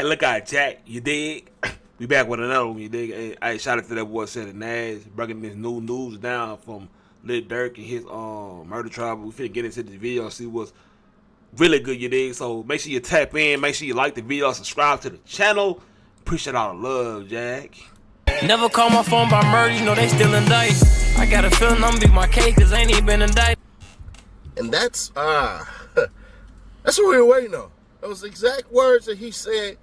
Hey, look out, Jack. You dig? We back with another one, you dig? Hey, shout out to that boy Ceddy Nash, breaking this new news down from Lil Durk and his murder trial. We finna get into this video and see what's really good, you dig? So make sure you tap in, make sure you like the video, subscribe to the channel. Appreciate all the love, Jack. Never call my phone by murder, you know they still indict. I got a feeling I'm beat my case, cause ain't even been indicted. And that's what we were waiting on. Those exact words that he said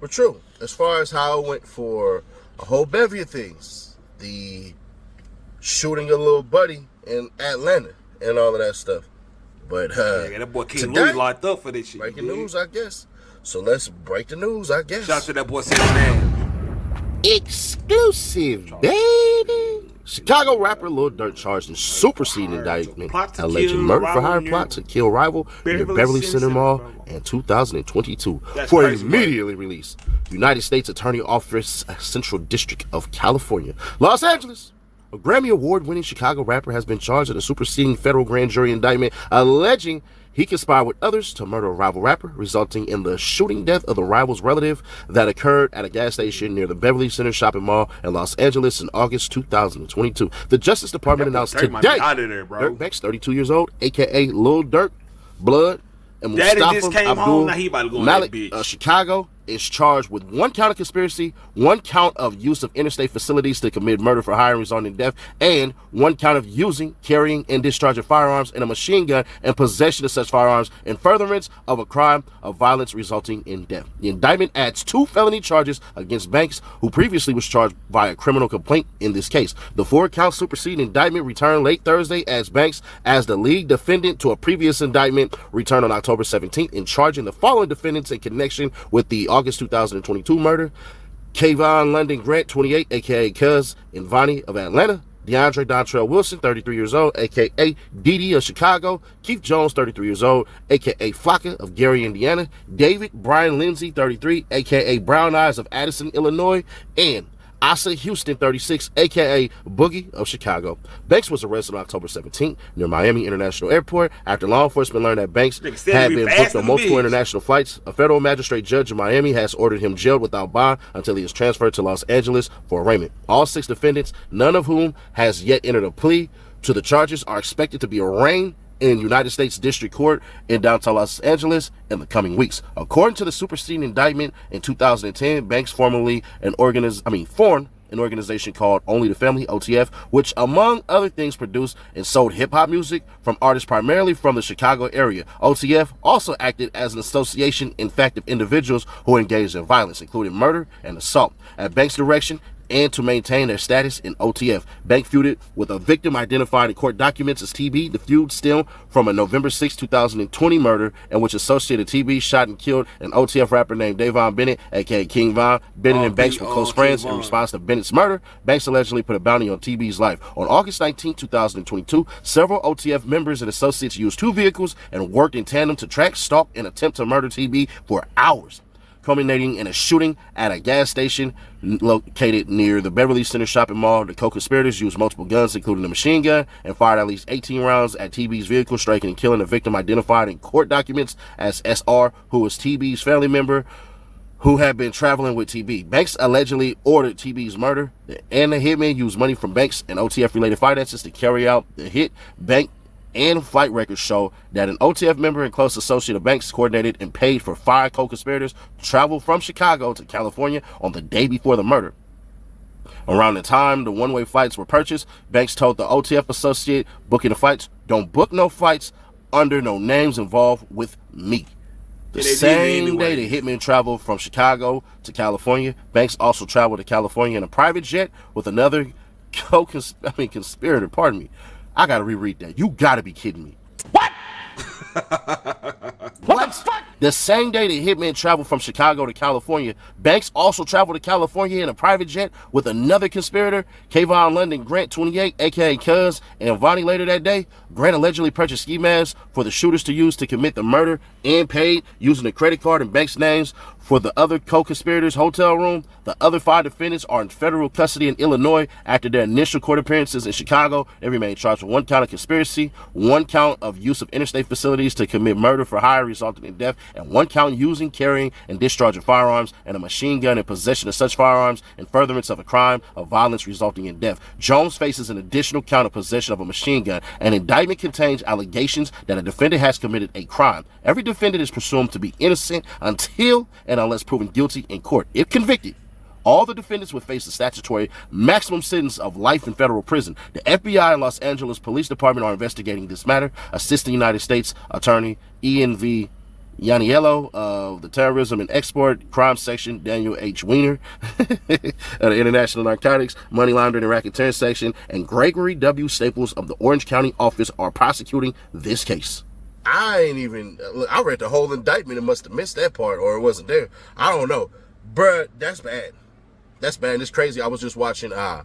were true, as far as how it went for a whole bevy of things. The shooting a little buddy in Atlanta and all of that stuff. But yeah, that boy King Louis locked up for this shit. Breaking news, I guess. So let's break the news, I guess. Shout out to that boy Ceddy Nash. Exclusive, baby. Chicago rapper Lil Durk charged in superseding indictment alleged murder for hire plot to kill rival near Beverly Center Mall in 2022 for immediately released. United States Attorney Office, Central District of California, Los Angeles. A Grammy Award-winning Chicago rapper has been charged in a superseding federal grand jury indictment alleging he conspired with others to murder a rival rapper, resulting in the shooting death of the rival's relative that occurred at a gas station near the Beverly Center shopping mall in Los Angeles in August 2022. The Justice Department announced today Durk Banks, 32 years old, a.k.a. Lil Durk, Blood, and Mustafa Abdul Malik of Chicago, is charged with 1 count of conspiracy, 1 count of use of interstate facilities to commit murder for hire resulting in death, and 1 count of using, carrying, and discharging firearms and a machine gun and possession of such firearms in furtherance of a crime of violence resulting in death. The indictment adds 2 felony charges against Banks, who previously was charged by a criminal complaint in this case. The 4-count superseding indictment returned late Thursday as Banks as the lead defendant to a previous indictment returned on October 17th in charging the following defendants in connection with the August 2022 murder: Kayvon London Grant, 28, aka Cuz and Vonnie of Atlanta; DeAndre Dontrell Wilson, 33 years old, aka Didi of Chicago; Keith Jones, 33 years old, aka Flocka of Gary, Indiana; David Brian Lindsay, 33, aka Brown Eyes of Addison, Illinois; and Asa Houston, 36, aka Boogie of Chicago. Banks was arrested on October 17th near Miami International Airport after law enforcement learned that Banks had been booked on multiple international flights. A federal magistrate judge in Miami has ordered him jailed without bond until he is transferred to Los Angeles for arraignment. All 6 defendants, none of whom has yet entered a plea to the charges, are expected to be arraigned in United States District Court in downtown Los Angeles in the coming weeks. According to the superseding indictment, in 2010, Banks formed an organization called Only the Family, OTF, which among other things produced and sold hip-hop music from artists primarily from the Chicago area. OTF also acted as an association, in fact, of individuals who engaged in violence, including murder and assault. At Banks' direction, and to maintain their status in OTF, Bank feuded with a victim identified in court documents as TB. The feud stemmed from a November 6, 2020 murder in which associated TB shot and killed an OTF rapper named Davon Bennett, aka King Von. Bennett and Banks were close friends. In response to Bennett's murder, Banks allegedly put a bounty on TB's life. On August 19, 2022, several OTF members and associates used 2 vehicles and worked in tandem to track, stalk, and attempt to murder TB for hours, culminating in a shooting at a gas station located near the Beverly Center shopping mall. The co-conspirators used multiple guns, including a machine gun, and fired at least 18 rounds at TB's vehicle, striking and killing the victim identified in court documents as SR, who was TB's family member who had been traveling with TB. Banks allegedly ordered TB's murder, and the hitman used money from Banks and OTF-related finances to carry out the hit. Bank and flight records show that an OTF member and close associate of Banks coordinated and paid for 5 co-conspirators to travel from Chicago to California on the day before the murder. Around the time the one-way flights were purchased, Banks told the OTF associate booking the flights, "Don't book no flights under no names involved with me." The same day the hitman traveled from Chicago to California, Banks also traveled to California in a private jet with another conspirator. Pardon me. I gotta reread that. You gotta be kidding me. What? What the fuck? The same day the hitman traveled from Chicago to California, Banks also traveled to California in a private jet with another conspirator, Kayvon London Grant, 28, aka Cuz, and Vonnie. Later that day, Grant allegedly purchased ski masks for the shooters to use to commit the murder and paid using a credit card and Banks' names For the other co-conspirators' hotel room, the other 5 defendants are in federal custody in Illinois after their initial court appearances in Chicago. They remain charged with 1 count of conspiracy, 1 count of use of interstate facilities to commit murder for hire resulting in death, and 1 count using, carrying, and discharging firearms and a machine gun in possession of such firearms in furtherance of a crime of violence resulting in death. Jones faces an additional count of possession of a machine gun. An indictment contains allegations that a defendant has committed a crime. Every defendant is presumed to be innocent until and unless proven guilty in court. If convicted, all the defendants would face a statutory maximum sentence of life in federal prison. The FBI and Los Angeles Police Department are investigating this matter. Assistant United States Attorney Ian V. Yaniello of the Terrorism and Export Crime Section, Daniel H. Weiner of the International Narcotics, Money Laundering and Racketeering Section, and Gregory W. Staples of the Orange County Office are prosecuting this case. I read the whole indictment and must have missed that part, or it wasn't there. I don't know. Bruh, that's bad. That's bad. It's crazy. I was just watching the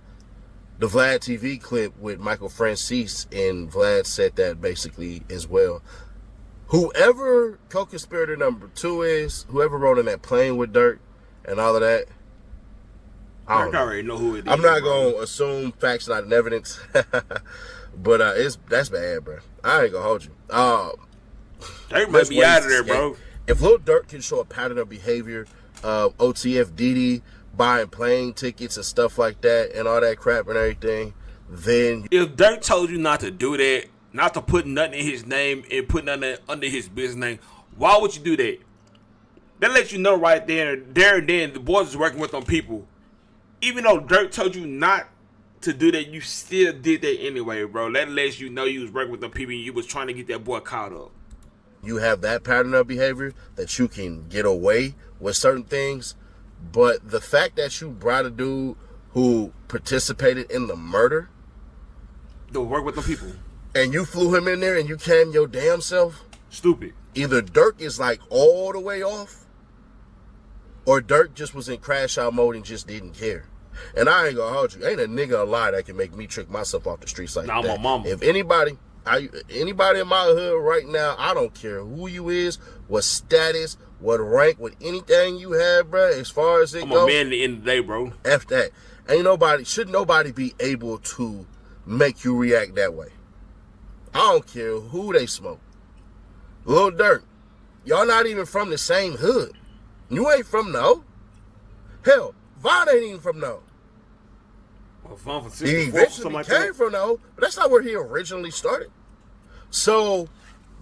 Vlad TV clip with Michael Francis, and Vlad said that basically as well. Whoever co-conspirator number 2 is, whoever rode in that plane with Durk and all of that, I already know who it is. I'm not going to assume facts, not evidence. But that's bad, bro. I ain't going to hold you. They might be out of there, bro. If Lil Durk can show a pattern of behavior of OTF Diddy buying plane tickets and stuff like that and all that crap and everything, then... If Durk told you not to do that, not to put nothing in his name and put nothing under his business name, why would you do that? That lets you know right there and then the boys is working with them people. Even though Durk told you not to do that, you still did that anyway, bro. That lets you know you was working with them people and you was trying to get that boy caught up. You have that pattern of behavior that you can get away with certain things, but the fact that you brought a dude who participated in the murder to work with them people, and you flew him in there and you came your damn self, stupid. Either Durk is like all the way off, or Durk just was in crash out mode and just didn't care. And I ain't gonna hold you. Ain't a nigga alive that can make me trick myself off the streets like that. My mama. If anybody in my hood right now, I don't care who you is, what status, what rank, what anything you have, bro, as far as it goes. I'm a man at the end of the day, bro. F that. Should nobody be able to make you react that way. I don't care who they smoke. Lil Durk, y'all not even from the same hood. You ain't from no. Hell, Von ain't even from no. Well, Von from He 64, eventually like came that. from no, but that's not where he originally started. So,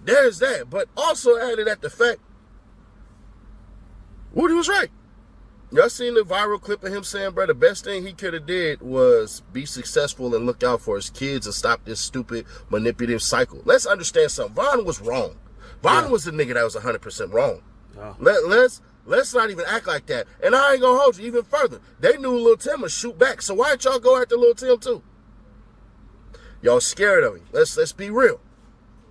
there's that. But also added at the fact, Woody was right. Y'all seen the viral clip of him saying, bro, the best thing he could have did was be successful and look out for his kids and stop this stupid manipulative cycle. Let's understand something. Von was wrong. Von was the nigga that was 100% wrong. Yeah. Let's not even act like that. And I ain't gonna hold you even further. They knew Lil Tim would shoot back, so why didn't y'all go after Lil Tim too? Y'all scared of him. Let's be real.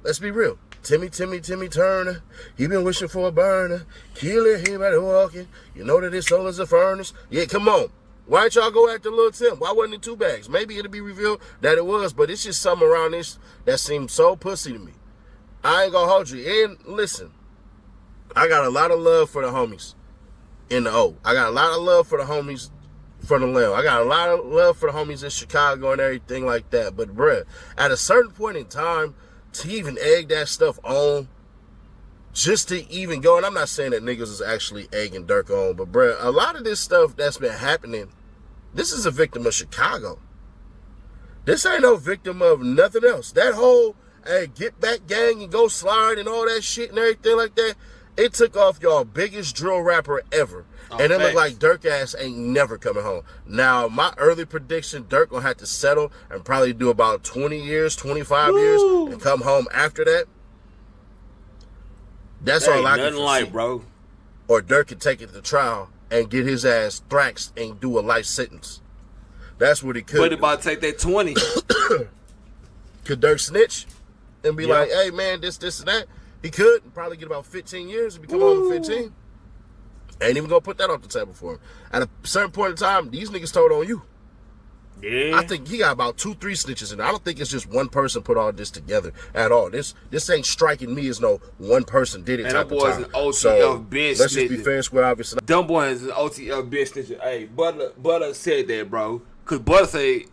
Let's be real. Timmy Turner, he been wishing for a burner. Killer, he better walking. You know that his soul is a furnace. Yeah, come on. Why didn't y'all go after Lil Tim? Why wasn't it 2 bags? Maybe it'll be revealed that it was, but it's just something around this that seems so pussy to me. I ain't gonna hold you. And listen, I got a lot of love for the homies in the O. I got a lot of love for the homies from the Lamb. I got a lot of love for the homies in Chicago and everything like that. But bruh, at a certain point in time, to even egg that stuff on, just to even go, and I'm not saying that niggas is actually egging Durk on, but bruh, a lot of this stuff that's been happening, this is a victim of Chicago. This ain't no victim of nothing else. That whole, hey, get back gang and go slide and all that shit and everything like that, it took off y'all biggest drill rapper ever. And it looked like Durk ass ain't never coming home. Now, my early prediction, Durk gonna have to settle and probably do about 20 years, 25 years, and come home after that. That's all I can nothing like, bro. Or Durk could take it to trial and get his ass thraxed and do a life sentence. That's what he could. But about to take that 20. Could Durk snitch and be like, hey, man, this, and that? He could and probably get about 15 years if he come home in 15. Ain't even gonna put that off the table for him. At a certain point in time, these niggas told on you. Yeah. I think he got about 2-3 snitches in there. I don't think it's just one person put all this together at all. This ain't striking me as no one person did it. And type that boy's of an time. OTF So bench let's just be snitching. fair and square, obviously. Dumb boy is an OTF bench snitching. Hey, Butter said that, bro. Cause Butter say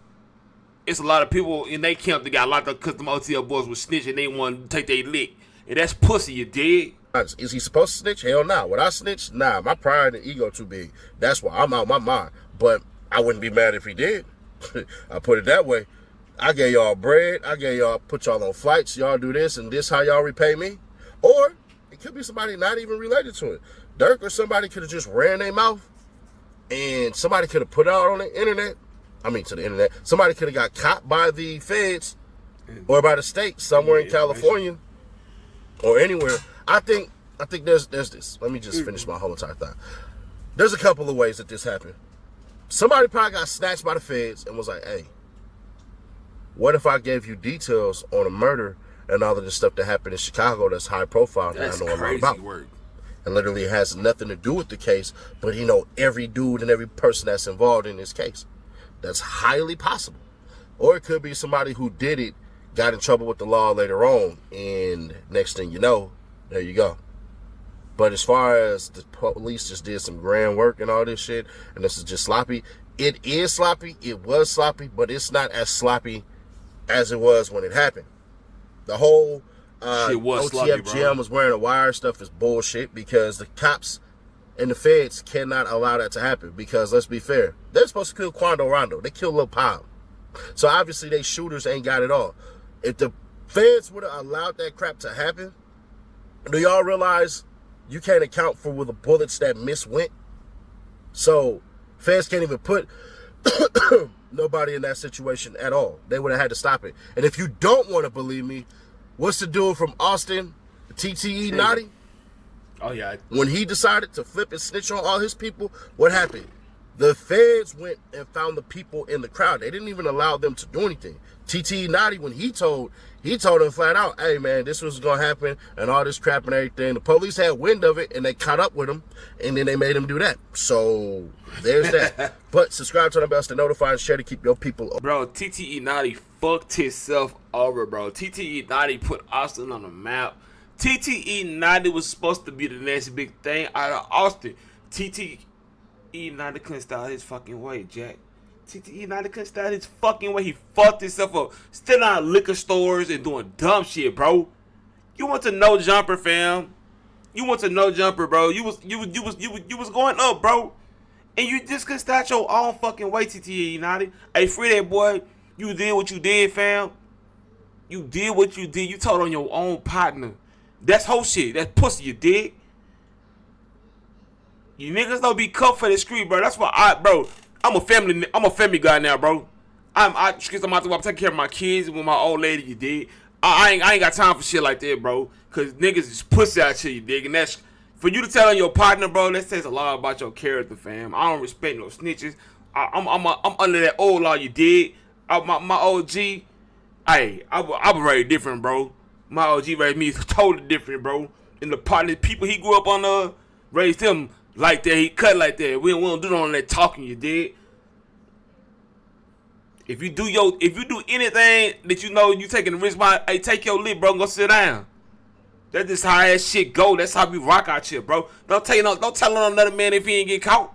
it's a lot of people in they camp that got locked up because them OTF boys was snitching. They want to take their lick, and that's pussy. You dig? Is he supposed to snitch? Hell nah. Would I snitch? Nah. My pride and ego too big. That's why I'm out my mind. But I wouldn't be mad if he did. I put it that way. I gave y'all bread. I gave y'all, put y'all on flights. Y'all do this and this how y'all repay me. Or it could be somebody not even related to it. Durk or somebody could have just ran their mouth and somebody could have put it out on the internet. I mean, to the internet. Somebody could have got caught by the feds or by the state somewhere in California or anywhere. I think there's this. Let me just finish my whole entire thought. There's a couple of ways that this happened. Somebody probably got snatched by the feds and was like, hey, what if I gave you details on a murder and all of this stuff that happened in Chicago that's high profile that I know a lot about? Work. And literally has nothing to do with the case, but he know every dude and every person that's involved in this case. That's highly possible. Or it could be somebody who did it, got in trouble with the law later on, and next thing you know, there you go. But as far as the police just did some grand work and all this shit, and this is just sloppy, it is sloppy, it was sloppy, but it's not as sloppy as it was when it happened. The whole OTF GM was wearing a wire stuff is bullshit because the cops and the feds cannot allow that to happen because, let's be fair, they're supposed to kill Quando Rondo. They killed Lil Pop. So obviously they shooters ain't got it all. If the feds would have allowed that crap to happen, do y'all realize you can't account for where the bullets that miss went? So feds can't even put nobody in that situation at all. They would have had to stop it. And if you don't want to believe me, what's the dude from Austin, TTE Naughty? Oh, yeah. When he decided to flip and snitch on all his people, what happened? The feds went and found the people in the crowd. They didn't even allow them to do anything. TTE Naughty, when he told them flat out, hey, man, this was going to happen and all this crap and everything. The police had wind of it, and they caught up with him, and then they made him do that. So there's that. But subscribe to the bell to notify and share to keep your people up. Bro, TTE Naughty fucked himself over, bro. TTE Naughty put Austin on the map. TTE Naughty was supposed to be the next big thing out of Austin. TTE Naughty couldn't style his fucking way, Jack. TTE Naughty couldn't style his fucking way. He fucked himself up. Still out liquor stores and doing dumb shit, bro. You went to No Jumper, fam. You went to No Jumper, bro. You was going up, bro. And you just couldn't style your own fucking way, TTE Naughty. Hey, free that boy. You did what you did, fam. You did what you did. You told on your own partner. That's whole shit. That's pussy, you dig? You niggas don't be cut for the street, bro. That's why I'm a family guy now, bro. I'm taking care of my kids with my old lady, you dig? I ain't got time for shit like that, bro. Cause niggas is pussy out here, you dig? And that's for you to tell on your partner, bro. That says a lot about your character, fam. I don't respect no snitches. I'm under that old law, you dig? My OG, hey, I'm very different, bro. My OG raised me totally different, bro. And the partner, people he grew up on, raised him like that. He cut like that. We don't do none of that talking, you dig? If you do anything that you know you taking the risk by, hey, take your lip, bro, and go sit down. That's just how that shit go. That's how we rock out here, bro. Don't tell on another man if he ain't get caught.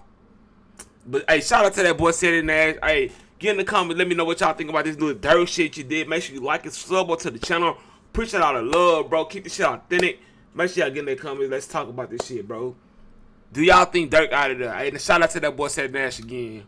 But hey, shout out to that boy Ceddy Nash. Hey, get in the comments. Let me know what y'all think about this little Durk shit you did. Make sure you like and sub to the channel. Appreciate all the love, bro. Keep this shit authentic. Make sure y'all get in the comments. Let's talk about this shit, bro. Do y'all think Durk out of there? Hey, and shout out to that boy Ceddy Nash again.